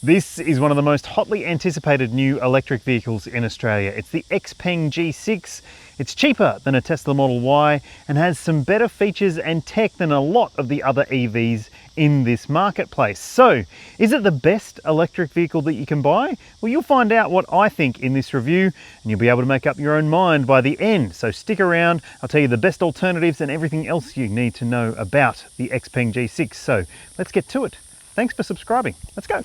This is one of the most hotly anticipated new electric vehicles in Australia. It's the Xpeng G6. It's cheaper than a Tesla Model Y and has some better features and tech than a lot of the other EVs in this marketplace. So, is it the best electric vehicle that you can buy? Well, you'll find out what I think in this review, and you'll be able to make up your own mind by the end. So stick around, I'll tell you the best alternatives and everything else you need to know about the Xpeng G6. So let's get to it. Thanks for subscribing. Let's go.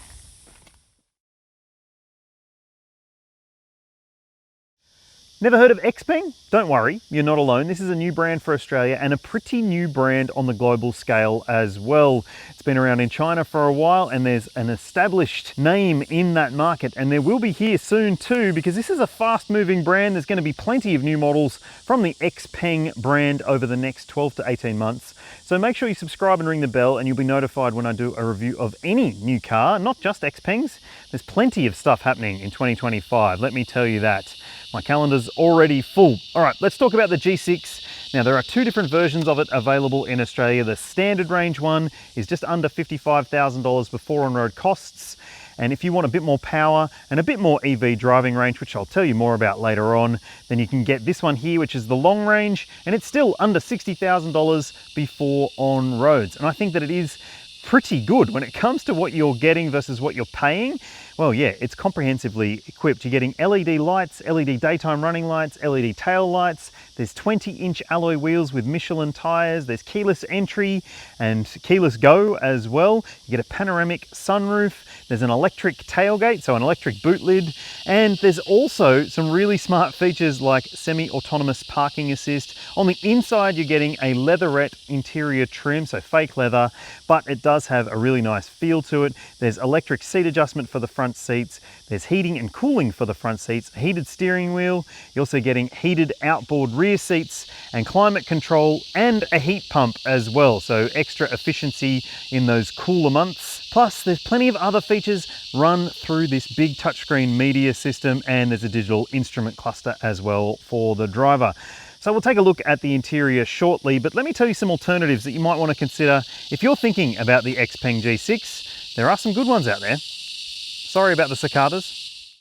Never heard of Xpeng? Don't worry, you're not alone. This is a new brand for Australia and a pretty new brand on the global scale as well. It's been around in China for a while and there's an established name in that market, and there will be here soon too, because this is a fast moving brand. There's going to be plenty of new models from the Xpeng brand over the next 12 to 18 months. So make sure you subscribe and ring the bell and you'll be notified when I do a review of any new car, not just Xpengs. There's plenty of stuff happening in 2025, let me tell you that. My calendar's already full. All right, let's talk about the G6. Now, there are two different versions of it available in Australia. The standard range one is just under $55,000 before on-road costs. And if you want a bit more power and a bit more EV driving range, which I'll tell you more about later on, then you can get this one here, which is the long range, and it's still under $60,000 before on roads. And I think that it is pretty good when it comes to what you're getting versus what you're paying. Well, yeah, it's comprehensively equipped. You're getting LED lights, LED daytime running lights, LED tail lights. There's 20-inch alloy wheels with Michelin tires. There's keyless entry and keyless go as well. You get a panoramic sunroof. There's an electric tailgate, so an electric boot lid. And there's also some really smart features like semi-autonomous parking assist. On the inside, you're getting a leatherette interior trim, so fake leather, but it does have a really nice feel to it. There's electric seat adjustment for the front seats. There's heating and cooling for the front seats, heated steering wheel. You're also getting heated outboard rear seats and climate control and a heat pump as well. So extra efficiency in those cooler months. Plus, there's plenty of other features run through this big touchscreen media system, and there's a digital instrument cluster as well for the driver. So we'll take a look at the interior shortly, but let me tell you some alternatives that you might want to consider if you're thinking about the Xpeng G6. There are some good ones out there. Sorry about the cicadas.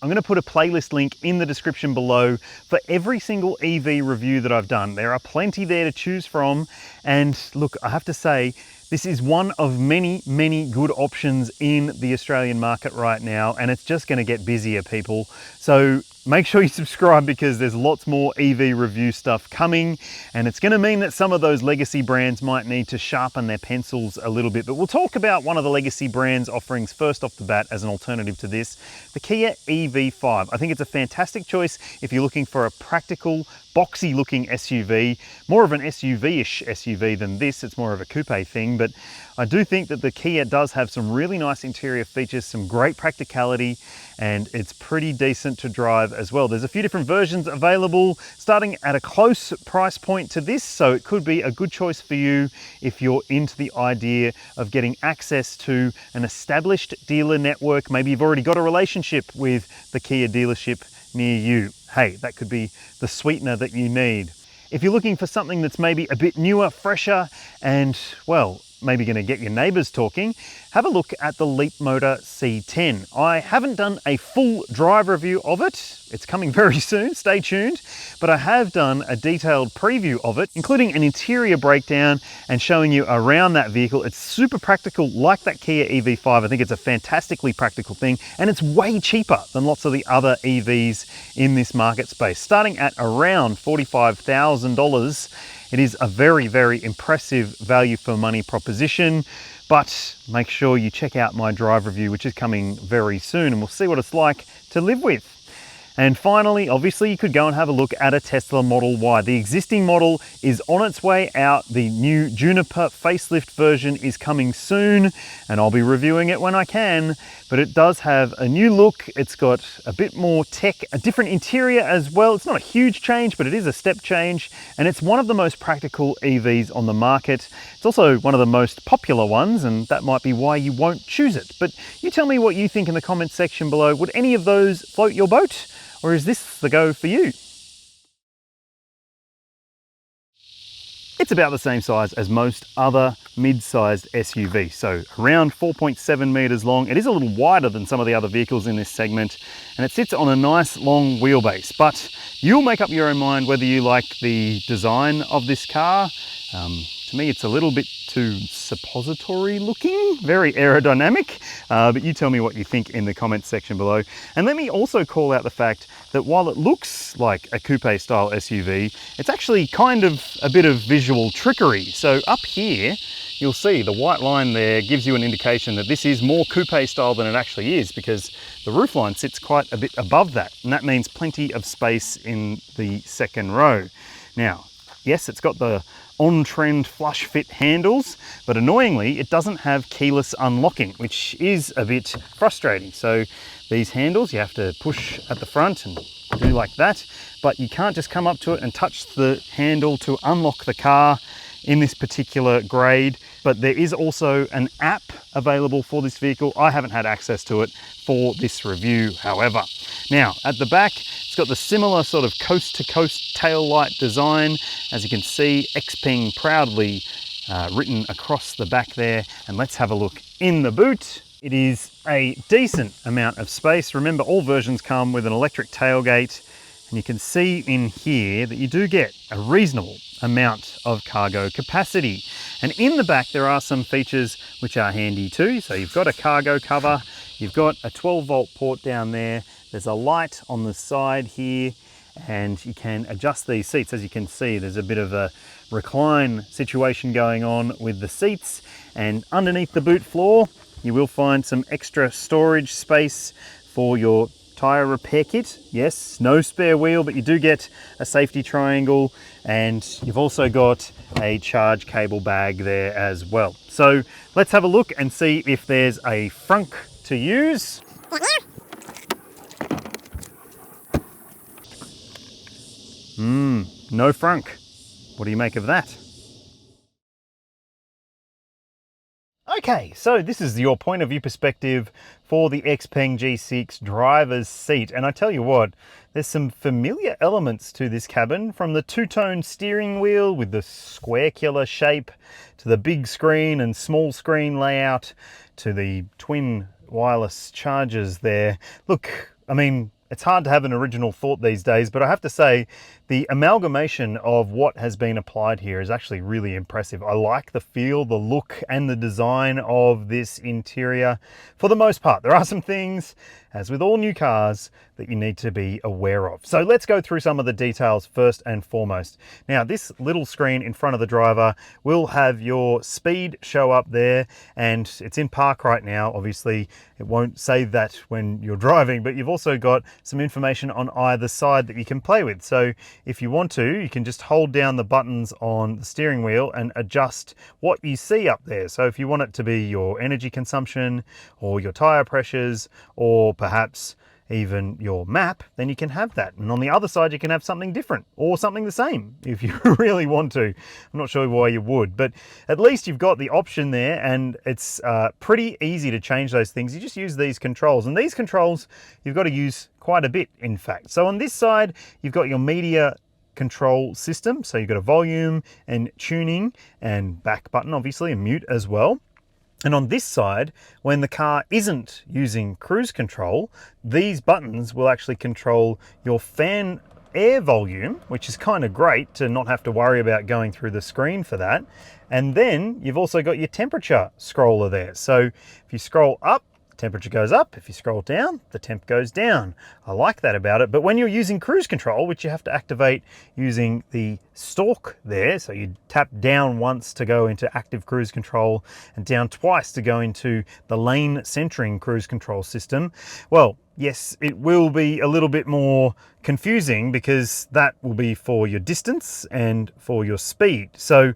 I'm going to put a playlist link in the description below for every single EV review that I've done. There are plenty there to choose from, and look, I have to say, this is one of many, many good options in the Australian market right now, and it's just going to get busier, people. So make sure you subscribe because there's lots more EV review stuff coming, and it's going to mean that some of those legacy brands might need to sharpen their pencils a little bit. But we'll talk about one of the legacy brands offerings first off the bat as an alternative to this, the Kia EV5. I think it's a fantastic choice if you're looking for a practical, boxy looking SUV, more of an SUV-ish SUV than this. It's more of a coupe thing, but I do think that the Kia does have some really nice interior features, some great practicality, and it's pretty decent to drive as well. There's a few different versions available, starting at a close price point to this, so it could be a good choice for you if you're into the idea of getting access to an established dealer network. Maybe you've already got a relationship with the Kia dealership near you. Hey, that could be the sweetener that you need. If you're looking for something that's maybe a bit newer, fresher, and, well, maybe going to get your neighbours talking, have a look at the Leapmotor C10. I haven't done a full drive review of it. It's coming very soon, stay tuned. But I have done a detailed preview of it, including an interior breakdown and showing you around that vehicle. It's super practical, like that Kia EV5. I think it's a fantastically practical thing, and it's way cheaper than lots of the other EVs in this market space. Starting at around $45,000, it is a very, very impressive value for money proposition. But make sure you check out my drive review, which is coming very soon, and we'll see what it's like to live with. And finally, obviously, you could go and have a look at a Tesla Model Y. The existing model is on its way out. The new Juniper facelift version is coming soon, and I'll be reviewing it when I can. But it does have a new look. It's got a bit more tech, a different interior as well. It's not a huge change, but it is a step change, and it's one of the most practical EVs on the market. It's also one of the most popular ones, and that might be why you won't choose it. But you tell me what you think in the comments section below. Would any of those float your boat? Or is this the go for you? it's about the same size as most other mid-sized SUVs, so around 4.7 meters long. It is a little wider than some of the other vehicles in this segment, and it sits on a nice long wheelbase, but you'll make up your own mind whether you like the design of this car. To me, it's a little bit too suppository looking, very aerodynamic, but you tell me what you think in the comments section below. And let me also call out the fact that while it looks like a coupe style SUV, it's actually kind of a bit of visual trickery. So up here, you'll see the white line there gives you an indication that this is more coupe style than it actually is, because the roofline sits quite a bit above that, and that means plenty of space in the second row. Now, yes, it's got the on-trend flush fit handles, but annoyingly it doesn't have keyless unlocking, which is a bit frustrating. So these handles you have to push at the front and do like that, but you can't just come up to it and touch the handle to unlock the car in this particular grade. But there is also an app available for this vehicle. I haven't had access to it for this review, however. Now, at the back, it's got the similar sort of coast-to-coast tail light design. As you can see, Xpeng proudly written across the back there. And let's have a look in the boot. It is a decent amount of space. Remember, all versions come with an electric tailgate, and you can see in here that you do get a reasonable amount of cargo capacity. And in the back, there are some features which are handy too. So you've got a cargo cover, you've got a 12-volt port down there, there's a light on the side here, and you can adjust these seats. As you can see, there's a bit of a recline situation going on with the seats, and underneath the boot floor, you will find some extra storage space for your tire repair kit. Yes, no spare wheel, but you do get a safety triangle, and you've also got a charge cable bag there as well. So let's have a look and see if there's a frunk to use. No frunk. What do you make of that? Okay, so this is your point of view perspective for the Xpeng G6 driver's seat. And I tell you what, there's some familiar elements to this cabin, from the two-tone steering wheel with the square-cular shape, to the big screen and small screen layout, to the twin wireless chargers there. Look, I mean, it's hard to have an original thought these days, but I have to say the amalgamation of what has been applied here is actually really impressive. I like the feel, the look, and the design of this interior for the most part. There are some things, as with all new cars, that you need to be aware of. So let's go through some of the details first and foremost. Now, this little screen in front of the driver will have your speed show up there, and it's in park right now. Obviously, it won't say that when you're driving, but you've also got some information on either side that you can play with. So if you want to, you can just hold down the buttons on the steering wheel and adjust what you see up there. So if you want it to be your energy consumption, or your tire pressures, or perhaps even your map, then you can have that. And on the other side, you can have something different or something the same if you really want to. I'm not sure why you would, but at least you've got the option there, and it's pretty easy to change those things. You just use these controls, and these controls you've got to use quite a bit, in fact. So on this side, you've got your media control system. So you've got a volume and tuning and back button, obviously, and mute as well. And on this side, when the car isn't using cruise control, these buttons will actually control your fan air volume, which is kind of great to not have to worry about going through the screen for that. And then you've also got your temperature scroller there. So if you scroll up, temperature goes up. If you scroll down, the temp goes down. I like that about it. But when you're using cruise control, which you have to activate using the stalk there, so you tap down once to go into active cruise control and down twice to go into the lane centering cruise control system, well, yes, it will be a little bit more confusing, because that will be for your distance and for your speed. So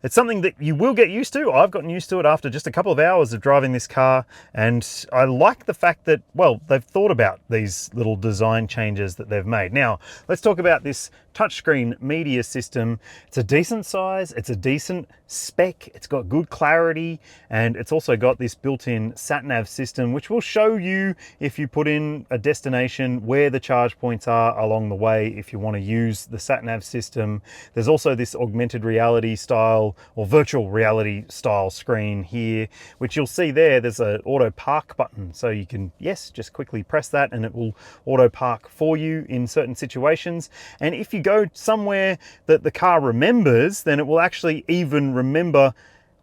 it's something that you will get used to. I've gotten used to it after just a couple of hours of driving this car, and I like the fact that, well, they've thought about these little design changes that they've made. Now, let's talk about this touchscreen media system. It's a decent size, it's a decent spec, it's got good clarity, and it's also got this built-in sat-nav system, which will show you if you put in a destination where the charge points are along the way if you want to use the sat-nav system. There's also this augmented reality style or virtual reality style screen here, which you'll see there's an auto park button. So you can, yes, just quickly press that and it will auto park for you in certain situations. And if you go somewhere that the car remembers, then it will actually even remember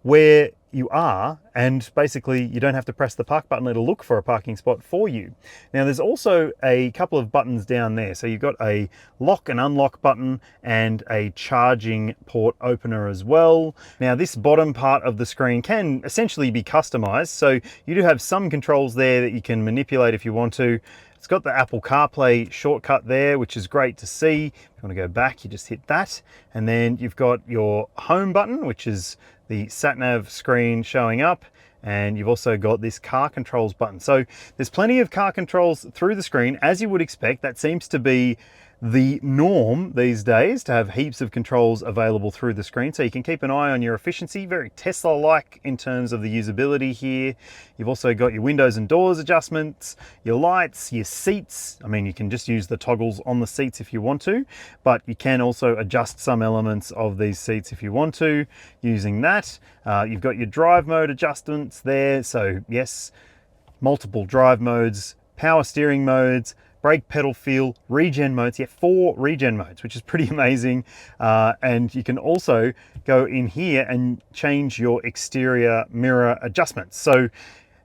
where you are, and basically you don't have to press the park button, it'll look for a parking spot for you. Now there's also a couple of buttons down there. So you've got a lock and unlock button and a charging port opener as well. Now this bottom part of the screen can essentially be customized. So you do have some controls there that you can manipulate if you want to. It's got the Apple CarPlay shortcut there, which is great to see. If you want to go back, you just hit that. And then you've got your home button, which is the sat-nav screen showing up. And you've also got this car controls button. So there's plenty of car controls through the screen, as you would expect. That seems to be the norm these days, to have heaps of controls available through the screen, so you can keep an eye on your efficiency. Very Tesla-like in terms of the usability here. You've also got your windows and doors adjustments, your lights, your seats. I mean, you can just use the toggles on the seats if you want to, but you can also adjust some elements of these seats if you want to using that. You've got your drive mode adjustments there. So yes, multiple drive modes, power steering modes, brake pedal feel, regen modes. Yeah, 4 regen modes, which is pretty amazing. And you can also go in here and change your exterior mirror adjustments. So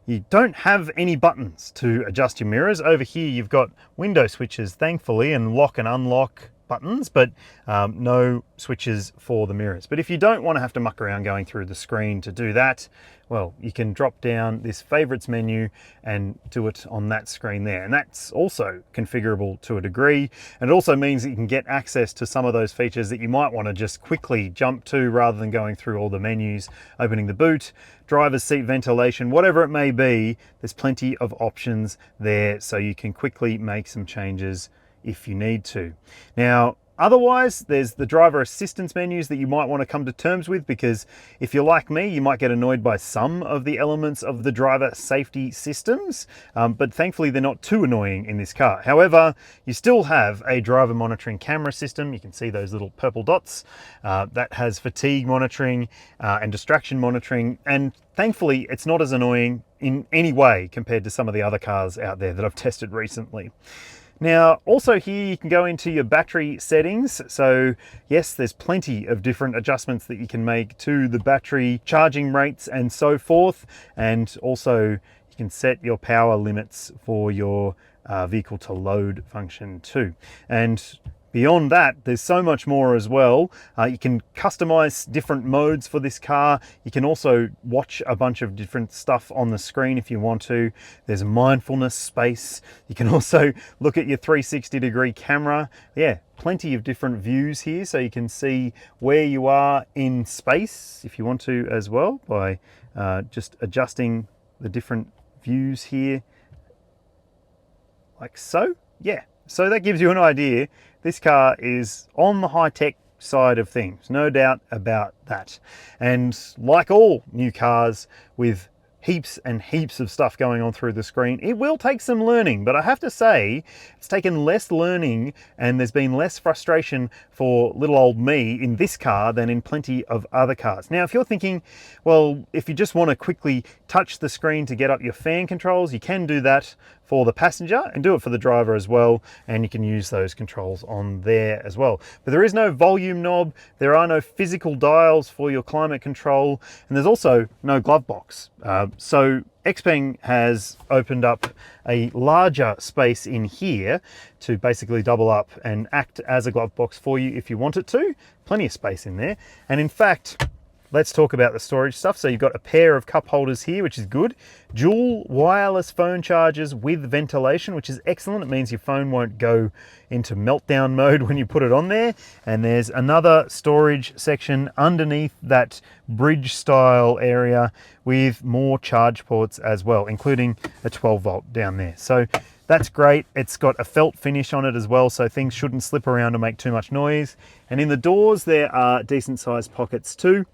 you don't have any buttons to adjust your mirrors. Over here, you've got window switches, thankfully, and lock and unlock buttons, but no switches for the mirrors. But if you don't want to have to muck around going through the screen to do that, well, you can drop down this favorites menu and do it on that screen there. And that's also configurable to a degree. And it also means that you can get access to some of those features that you might want to just quickly jump to rather than going through all the menus, opening the boot, driver's seat ventilation, whatever it may be. There's plenty of options there, so you can quickly make some changes if you need to. Now, otherwise, there's the driver assistance menus that you might want to come to terms with, because if you're like me, you might get annoyed by some of the elements of the driver safety systems, but thankfully they're not too annoying in this car. However, you still have a driver monitoring camera system. You can see those little purple dots. That has fatigue monitoring and distraction monitoring, and thankfully it's not as annoying in any way compared to some of the other cars out there that I've tested recently. Now, also here you can go into your battery settings. So yes, there's plenty of different adjustments that you can make to the battery charging rates and so forth. And also you can set your power limits for your vehicle to load function too. And beyond that, there's so much more as well. You can customize different modes for this car. You can also watch a bunch of different stuff on the screen if you want to. There's a mindfulness space. You can also look at your 360-degree camera. Yeah, plenty of different views here, so you can see where you are in space if you want to as well, by just adjusting the different views here like so. Yeah, so that gives you an idea. This car is on the high-tech side of things, no doubt about that. And like all new cars with heaps and heaps of stuff going on through the screen, it will take some learning, but I have to say it's taken less learning and there's been less frustration for little old me in this car than in plenty of other cars. Now, if you're thinking, well, if you just want to quickly touch the screen to get up your fan controls, you can do that for the passenger and do it for the driver as well, and you can use those controls on there as well. But there is no volume knob, there are no physical dials for your climate control, and there's also no glove box. So Xpeng has opened up a larger space in here to basically double up and act as a glove box for you if you want it to. Plenty of space in there. And in fact, let's talk about the storage stuff. So you've got a pair of cup holders here, which is good. Dual wireless phone chargers with ventilation, which is excellent. It means your phone won't go into meltdown mode when you put it on there. And there's another storage section underneath that bridge style area with more charge ports as well, including a 12 volt down there. So that's great. It's got a felt finish on it as well, so things shouldn't slip around or make too much noise. And in the doors, there are decent sized pockets too.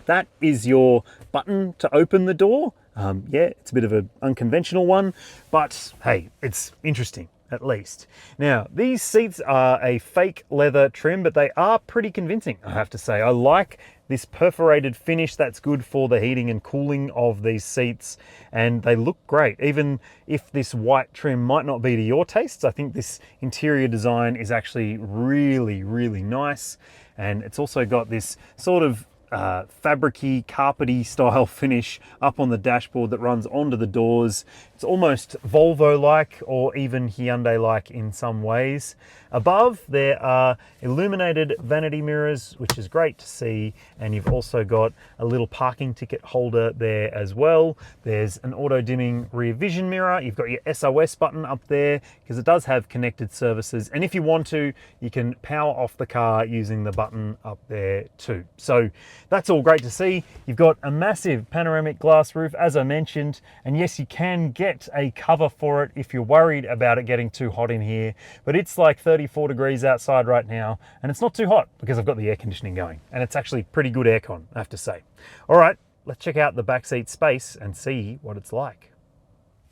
That is your button to open the door. Yeah, it's a bit of an unconventional one, but hey, it's interesting at least. Now, these seats are a fake leather trim, but they are pretty convincing, I have to say. I like this perforated finish. That's good for the heating and cooling of these seats, and they look great. Even if this white trim might not be to your tastes, I think this interior design is actually really, really nice. And it's also got this sort of fabricy, carpety style finish up on the dashboard that runs onto the doors. It's almost Volvo-like or even Hyundai-like in some ways. Above, there are illuminated vanity mirrors, which is great to see. And you've also got a little parking ticket holder there as well. There's an auto-dimming rear vision mirror. You've got your SOS button up there because it does have connected services. And if you want to, you can power off the car using the button up there too. So that's all great to see. You've got a massive panoramic glass roof, as I mentioned. And yes, you can get a cover for it if you're worried about it getting too hot in here. But it's like 34 degrees outside right now, and it's not too hot because I've got the air conditioning going, and it's actually pretty good aircon, I have to say. All right, let's check out the backseat space and see what it's like.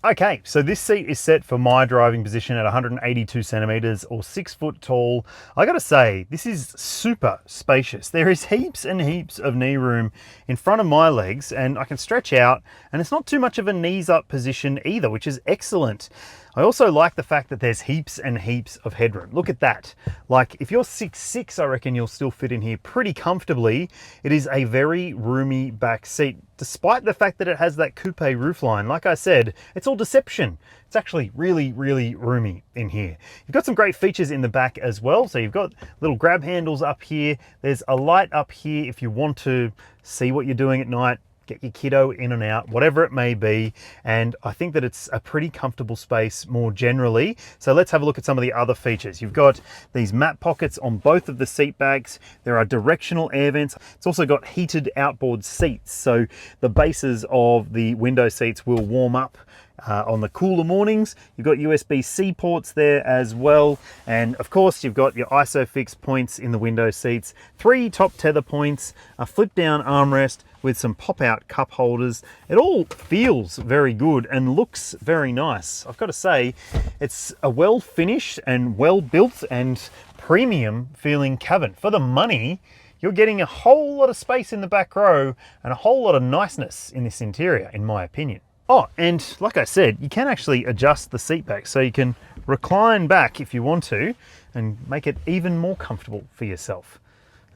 Okay, so this seat is set for my driving position at 182 centimeters or 6 foot tall. I gotta say, this is super spacious. There is heaps and heaps of knee room in front of my legs, and I can stretch out, and it's not too much of a knees up position either, which is excellent. I also like the fact that there's heaps and heaps of headroom. Look at that. Like, if you're 6'6", I reckon you'll still fit in here pretty comfortably. It is a very roomy back seat, despite the fact that it has that coupe roofline. Like I said, it's all deception. It's actually really, really roomy in here. You've got some great features in the back as well. So you've got little grab handles up here. There's a light up here if you want to see what you're doing at night, get your kiddo in and out, whatever it may be. And I think that it's a pretty comfortable space more generally. So let's have a look at some of the other features. You've got these map pockets on both of the seat backs. There are directional air vents. It's also got heated outboard seats. So the bases of the window seats will warm up on the cooler mornings. You've got USB-C ports there as well. And of course, you've got your ISOFIX points in the window seats, 3 top tether points, a flip down armrest with some pop out cup holders. It all feels very good and looks very nice. I've got to say, it's a well finished and well built and premium feeling cabin. For the money, you're getting a whole lot of space in the back row and a whole lot of niceness in this interior, in my opinion. Oh, and like I said, you can actually adjust the seat back, so you can recline back if you want to and make it even more comfortable for yourself.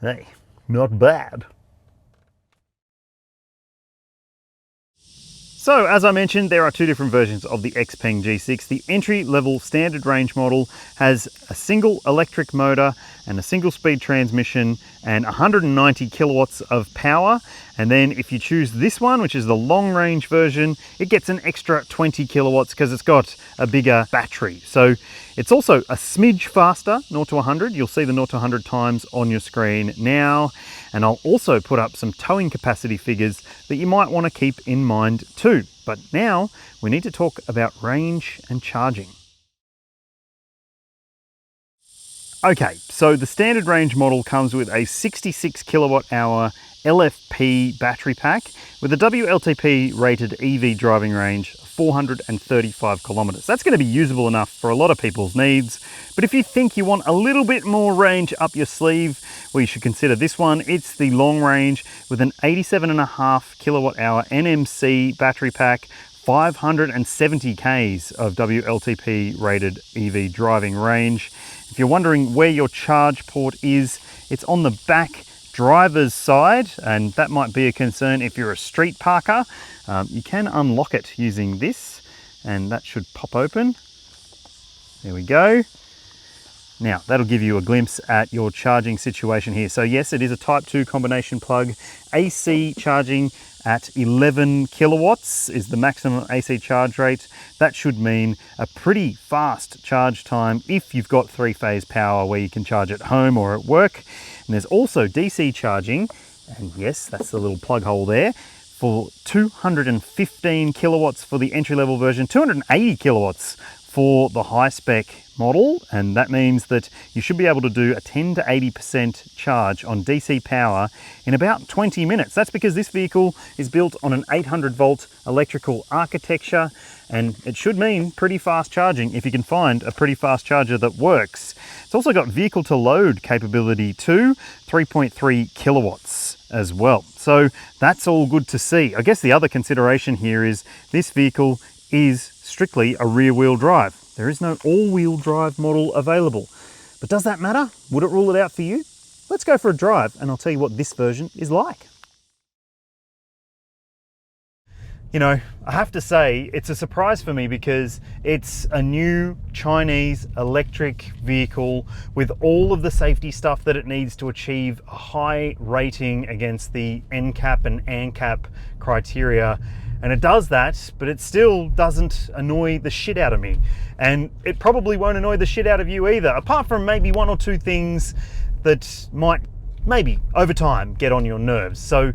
Hey, not bad. So, as I mentioned, there are 2 different versions of the Xpeng G6. The entry-level standard range model has a single electric motor and a single-speed transmission and 190 kilowatts of power. And then if you choose this one, which is the long-range version, it gets an extra 20 kilowatts because it's got a bigger battery. So it's also a smidge faster, 0 to 100. You'll see the 0 to 100 times on your screen now. And I'll also put up some towing capacity figures that you might want to keep in mind too. But now we need to talk about range and charging. Okay, so the standard range model comes with a 66 kilowatt hour LFP battery pack with a WLTP rated EV driving range of 435 kilometers. That's going to be usable enough for a lot of people's needs. But if you think you want a little bit more range up your sleeve, well, you should consider this one. It's the long range with an 87.5 kilowatt hour NMC battery pack, 570 Ks of WLTP rated EV driving range. If you're wondering where your charge port is, it's on the back driver's side, and that might be a concern if you're a street parker. You can unlock it using this, and that should pop open. There we go. Now, that'll give you a glimpse at your charging situation here. So yes, it is a Type 2 combination plug. AC charging at 11 kilowatts is the maximum AC charge rate. That should mean a pretty fast charge time if you've got 3-phase power where you can charge at home or at work. And there's also DC charging, and yes, that's the little plug hole there, for 215 kilowatts for the entry-level version, 280 kilowatts for the high-spec model, and that means that you should be able to do a 10 to 80% charge on DC power in about 20 minutes. That's because this vehicle is built on an 800 volt electrical architecture, and it should mean pretty fast charging if you can find a pretty fast charger that works. It's also got vehicle to load capability too, 3.3 kilowatts as well. So that's all good to see. I guess the other consideration here is this vehicle is strictly a rear-wheel drive. There is no all-wheel drive model available. But does that matter? Would it rule it out for you? Let's go for a drive and I'll tell you what this version is like. You know, I have to say, it's a surprise for me because it's a new Chinese electric vehicle with all of the safety stuff that it needs to achieve a high rating against the NCAP and ANCAP criteria. And it does that, but it still doesn't annoy the shit out of me. And it probably won't annoy the shit out of you either, apart from maybe one or two things that might, maybe over time, get on your nerves. So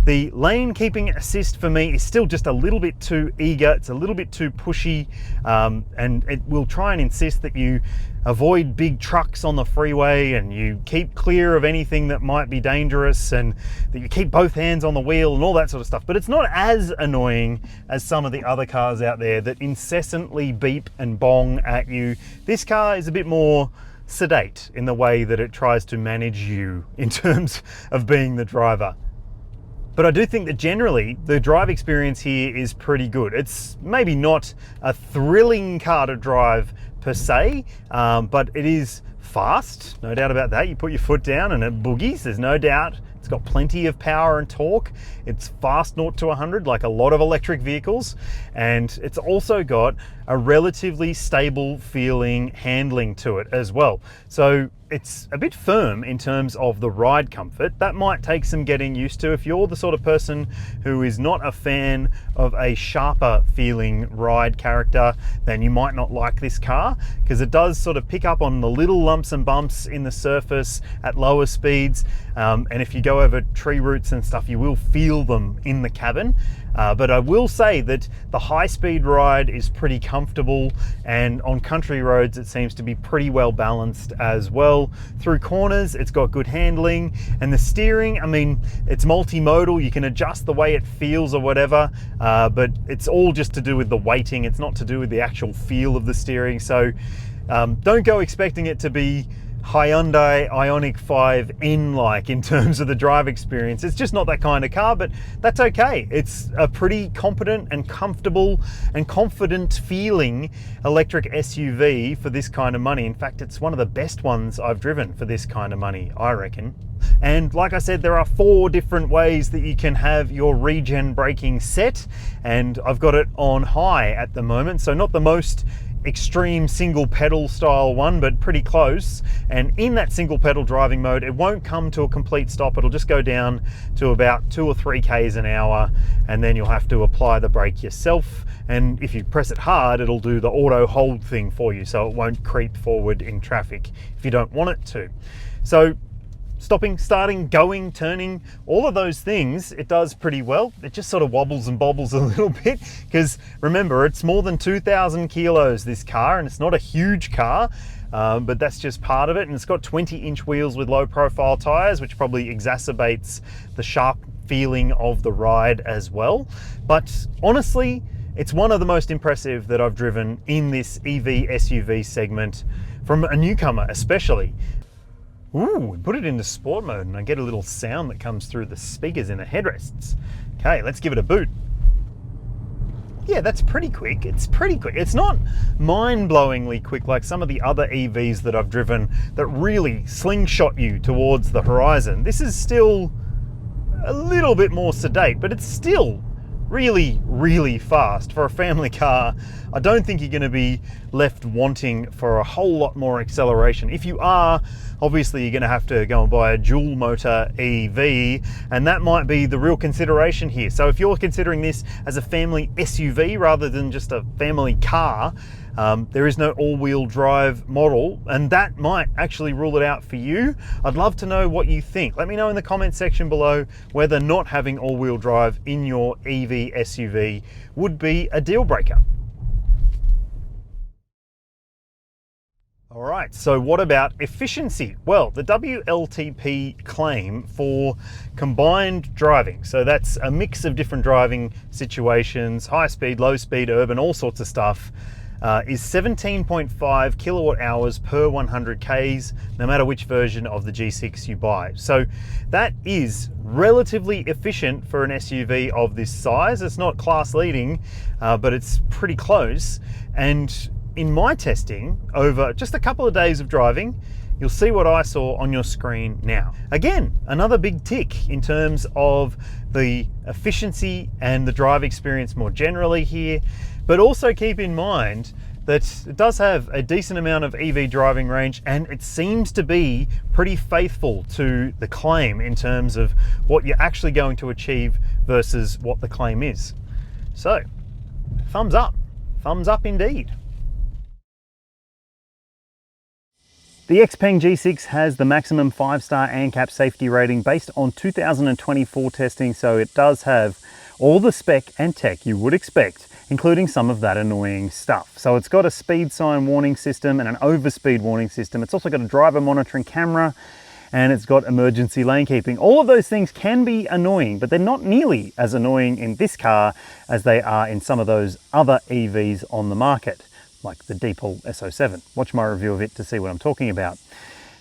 the lane keeping assist for me is still just a little bit too eager. It's a little bit too pushy, and it will try and insist that you avoid big trucks on the freeway and you keep clear of anything that might be dangerous and that you keep both hands on the wheel and all that sort of stuff. But it's not as annoying as some of the other cars out there that incessantly beep and bong at you. This car is a bit more sedate in the way that it tries to manage you in terms of being the driver. But I do think that generally the drive experience here is pretty good. It's maybe not a thrilling car to drive per se, but it is fast, no doubt about that. You put your foot down and it boogies, there's no doubt. It's got plenty of power and torque. It's fast 0 to 100 like a lot of electric vehicles. And it's also got a relatively stable feeling handling to it as well. So it's a bit firm in terms of the ride comfort. That might take some getting used to. If you're the sort of person who is not a fan of a sharper feeling ride character, then you might not like this car, because it does sort of pick up on the little lumps and bumps in the surface at lower speeds. And if you go over tree roots and stuff, you will feel them in the cabin. But I will say that the high-speed ride is pretty comfortable, and on country roads it seems to be pretty well balanced as well. Through corners it's got good handling, and the steering, I mean, it's multimodal. You can adjust the way it feels or whatever, but it's all just to do with the weighting. It's not to do with the actual feel of the steering. So don't go expecting it to be Hyundai Ioniq 5N like in terms of the drive experience. It's just not that kind of car, but that's okay. It's a pretty competent and comfortable and confident feeling electric SUV for this kind of money. In fact, it's one of the best ones I've driven for this kind of money, I reckon. And like I said, there are 4 different ways that you can have your regen braking set, and I've got it on high at the moment, so not the most extreme single pedal style one, but pretty close. And in that single pedal driving mode, it won't come to a complete stop. It'll just go down to about 2 or 3 k's an hour, and then you'll have to apply the brake yourself. And if you press it hard, it'll do the auto hold thing for you, so it won't creep forward in traffic if you don't want it to. So stopping, starting, going, turning, all of those things, it does pretty well. It just sort of wobbles and bobbles a little bit, because remember, it's more than 2,000 kilos, this car, and it's not a huge car, but that's just part of it. And it's got 20-inch wheels with low profile tires, which probably exacerbates the sharp feeling of the ride as well. But honestly, it's one of the most impressive that I've driven in this EV SUV segment, from a newcomer especially. Ooh, put it into sport mode and I get a little sound that comes through the speakers in the headrests. Okay, let's give it a boot. Yeah, that's pretty quick. It's pretty quick. It's not mind-blowingly quick like some of the other EVs that I've driven that really slingshot you towards the horizon. This is still a little bit more sedate, but it's still really, really fast. For a family car, I don't think you're going to be left wanting for a whole lot more acceleration. If you are, obviously you're going to have to go and buy a dual motor EV, and that might be the real consideration here. So if you're considering this as a family SUV rather than just a family car, there is no all-wheel drive model, and that might actually rule it out for you. I'd love to know what you think. Let me know in the comment section below whether not having all-wheel drive in your EV SUV would be a deal breaker. All right, so what about efficiency? Well, the WLTP claim for combined driving, so that's a mix of different driving situations, high speed, low speed, urban, all sorts of stuff, is 17.5 kilowatt hours per 100 Ks, no matter which version of the G6 you buy. So that is relatively efficient for an SUV of this size. It's not class leading, but it's pretty close. And in my testing, over just a couple of days of driving, you'll see what I saw on your screen now. Again, another big tick in terms of the efficiency and the drive experience more generally here, but also keep in mind that it does have a decent amount of EV driving range, and it seems to be pretty faithful to the claim in terms of what you're actually going to achieve versus what the claim is. So, thumbs up indeed. The Xpeng G6 has the maximum 5-star ANCAP safety rating based on 2024 testing, so it does have all the spec and tech you would expect, including some of that annoying stuff. So it's got a speed sign warning system and an overspeed warning system. It's also got a driver monitoring camera, and it's got emergency lane keeping. All of those things can be annoying, but they're not nearly as annoying in this car as they are in some of those other EVs on the market, like the Deepal S07. Watch my review of it to see what I'm talking about.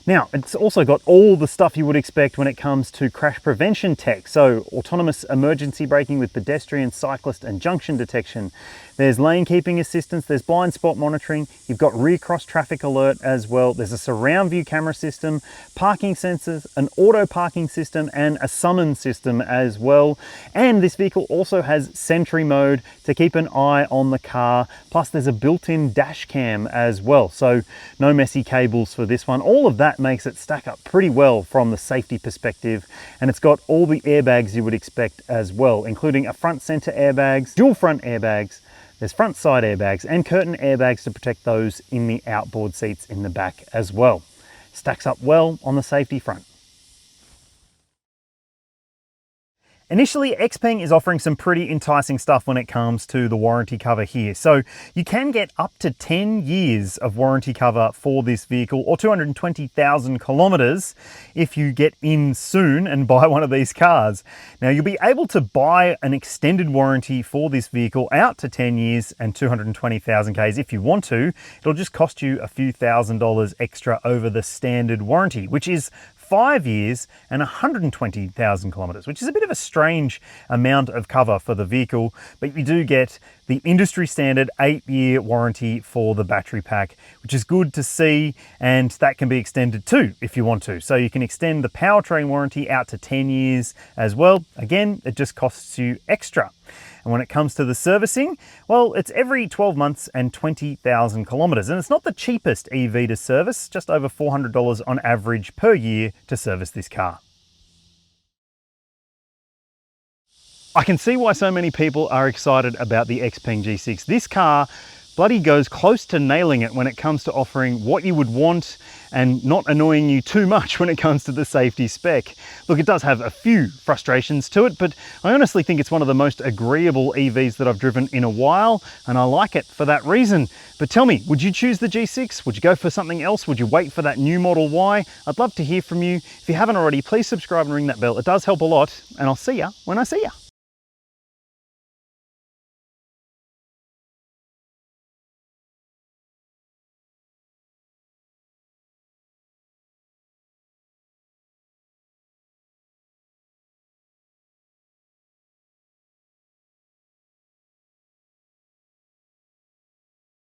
Now, it's also got all the stuff you would expect when it comes to crash prevention tech. So autonomous emergency braking with pedestrian, cyclist and junction detection. There's lane keeping assistance, there's blind spot monitoring, you've got rear cross traffic alert as well, there's a surround view camera system, parking sensors, an auto parking system and a summon system as well. And this vehicle also has Sentry mode to keep an eye on the car, plus there's a built-in dash cam as well, so no messy cables for this one. All of that makes it stack up pretty well from the safety perspective, and it's got all the airbags you would expect as well, including a front center airbags, dual front airbags, there's front side airbags and curtain airbags to protect those in the outboard seats in the back as well. Stacks up well on the safety front. Initially, Xpeng is offering some pretty enticing stuff when it comes to the warranty cover here. So you can get up to 10 years of warranty cover for this vehicle, or 220,000 kilometers if you get in soon and buy one of these cars. Now you'll be able to buy an extended warranty for this vehicle out to 10 years and 220,000 Ks if you want to. It'll just cost you a few $1,000s extra over the standard warranty, which is 5 years and 120,000 kilometers, which is a bit of a strange amount of cover for the vehicle, but you do get the industry standard 8-year warranty for the battery pack, which is good to see, and that can be extended too if you want to. So you can extend the powertrain warranty out to 10 years as well. Again, it just costs you extra. And when it comes to the servicing, well, it's every 12 months and 20,000 kilometers. And it's not the cheapest EV to service, just over $400 on average per year to service this car. I can see why so many people are excited about the Xpeng G6. This car bloody goes close to nailing it when it comes to offering what you would want and not annoying you too much when it comes to the safety spec. Look, it does have a few frustrations to it, but I honestly think it's one of the most agreeable EVs that I've driven in a while, and I like it for that reason. But tell me, would you choose the G6? Would you go for something else? Would you wait for that new Model Y? I'd love to hear from you. If you haven't already, please subscribe and ring that bell. It does help a lot, and I'll see ya when I see ya.